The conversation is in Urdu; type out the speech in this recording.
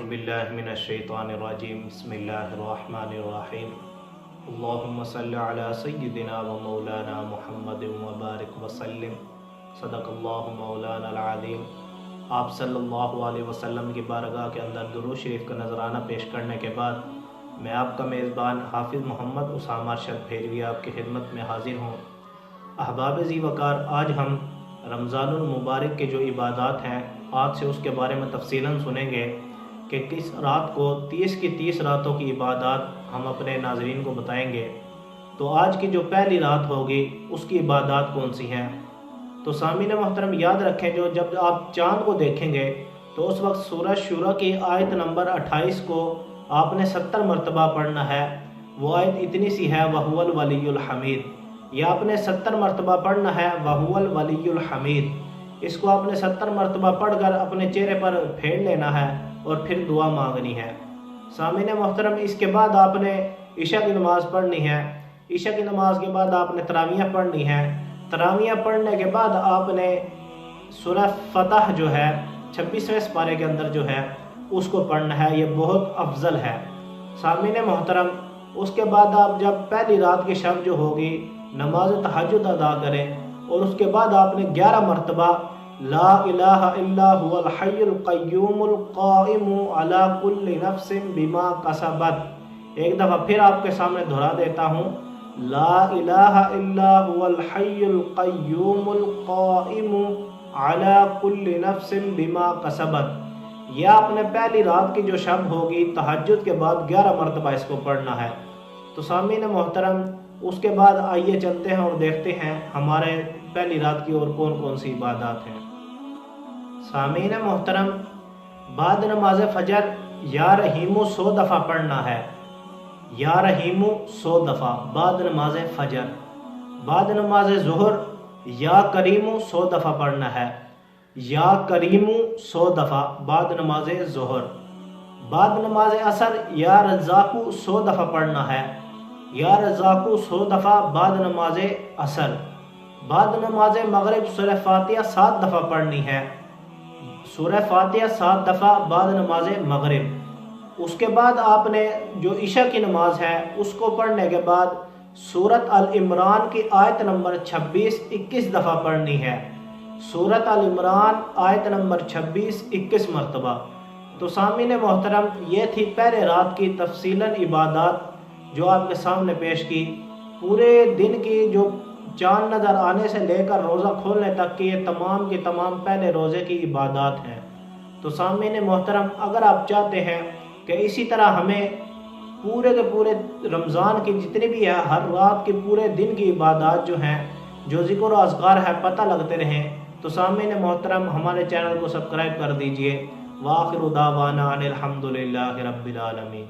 باللہ من الشیطان الرجیم بسم اللہ الرحمن الرحیم اللہم صلی علی سیدنا و مولانا محمد وبارک وسلم صدق اللہ مولانا العظیم۔ آپ صلی اللہ علیہ وسلم کی بارگاہ کے اندر درود شریف کا نذرانہ پیش کرنے کے بعد میں آپ کا میزبان حافظ محمد اسامہ ارشد بھیروی آپ کی خدمت میں حاضر ہوں۔ احباب ذی وقار، آج ہم رمضان المبارک کے جو عبادات ہیں آج سے اس کے بارے میں تفصیلاً سنیں گے کہ کس رات کو 30 کی 30 راتوں کی عبادات ہم اپنے ناظرین کو بتائیں گے۔ تو آج کی جو پہلی رات ہوگی اس کی عبادات کون سی ہیں؟ تو سامعین محترم یاد رکھیں، جب آپ چاند کو دیکھیں گے تو اس وقت سورہ شورى کی آیت نمبر 28 کو آپ نے 70 مرتبہ پڑھنا ہے۔ وہ آیت اتنی سی ہے وَهُوَ الْوَلِيُّ الْحَمِيدُ، یہ آپ نے 70 مرتبہ پڑھنا ہے وَهُوَ الْوَلِيُّ الْحَمِيدُ۔ اس کو آپ نے 70 مرتبہ پڑھ کر اپنے چہرے پر پھیر لینا ہے اور پھر دعا مانگنی ہے۔ سامعین محترم، اس کے بعد آپ نے عشاء کی نماز پڑھنی ہے۔ عشاء کی نماز کے بعد آپ نے تراویح پڑھنی ہے۔ تراویح پڑھنے کے بعد آپ نے سورہ فتح جو ہے 26ویں سپارے کے اندر جو ہے اس کو پڑھنا ہے، یہ بہت افضل ہے۔ سامعین محترم، اس کے بعد آپ جب پہلی رات کی شب جو ہوگی نماز تہجد ادا کریں اور اس کے بعد آپ نے 11 مرتبہ لا الہ الا هو الحی القیوم القائم علی کل نفس بما کسبت، ایک دفعہ پھر آپ کے سامنے دہرا دیتا ہوں، لا الہ الا هو الحی القیوم القائم علی کل نفس بما کسبت۔ یہ آپ نے پہلی رات کی جو شب ہوگی تہجد کے بعد 11 مرتبہ اس کو پڑھنا ہے۔ تو سامعین محترم، اس کے بعد آئیے چلتے ہیں اور دیکھتے ہیں ہمارے پہلی رات کی اور کون کون سی عبادات ہیں۔ سامعین محترم، بعد نماز فجر یا رحیم 100 دفعہ پڑھنا ہے، یا رحیم 100 دفعہ بعد نماز فجر۔ بعد نماز ظہر یا کریم 100 دفعہ پڑھنا ہے، یا کریم 100 دفعہ بعد نماز ظہر۔ بعد نماز عصر یا رزاق 100 دفعہ پڑھنا ہے، یا رزاق 100 دفعہ بعد نماز عصر۔ بعد نماز مغرب سورہ فاتحہ 7 دفعہ پڑھنی ہے، سورہ فاتحہ 7 دفعہ بعد نماز مغرب۔ اس کے بعد آپ نے جو عشاء کی نماز ہے اس کو پڑھنے کے بعد سورۃ آل عمران کی آیت نمبر 26 21 دفعہ پڑھنی ہے، سورۃ آل عمران آیت نمبر 26 21 مرتبہ۔ تو سامعین محترم، یہ تھی پہلے رات کی تفصیلاً عبادات جو آپ کے سامنے پیش کی۔ پورے دن کی جو چاند نظر آنے سے لے کر روزہ کھولنے تک کی یہ تمام کی تمام پہلے روزے کی عبادات ہیں۔ تو سامعین محترم، اگر آپ چاہتے ہیں کہ اسی طرح ہمیں پورے کے پورے رمضان کی جتنی بھی ہے ہر رات کی پورے دن کی عبادات جو ہیں، جو ذکر و اذکار ہے پتہ لگتے رہیں، تو سامعین محترم ہمارے چینل کو سبسکرائب کر دیجئے۔ وآخر دعوانا ان الحمد للہ رب العالمین۔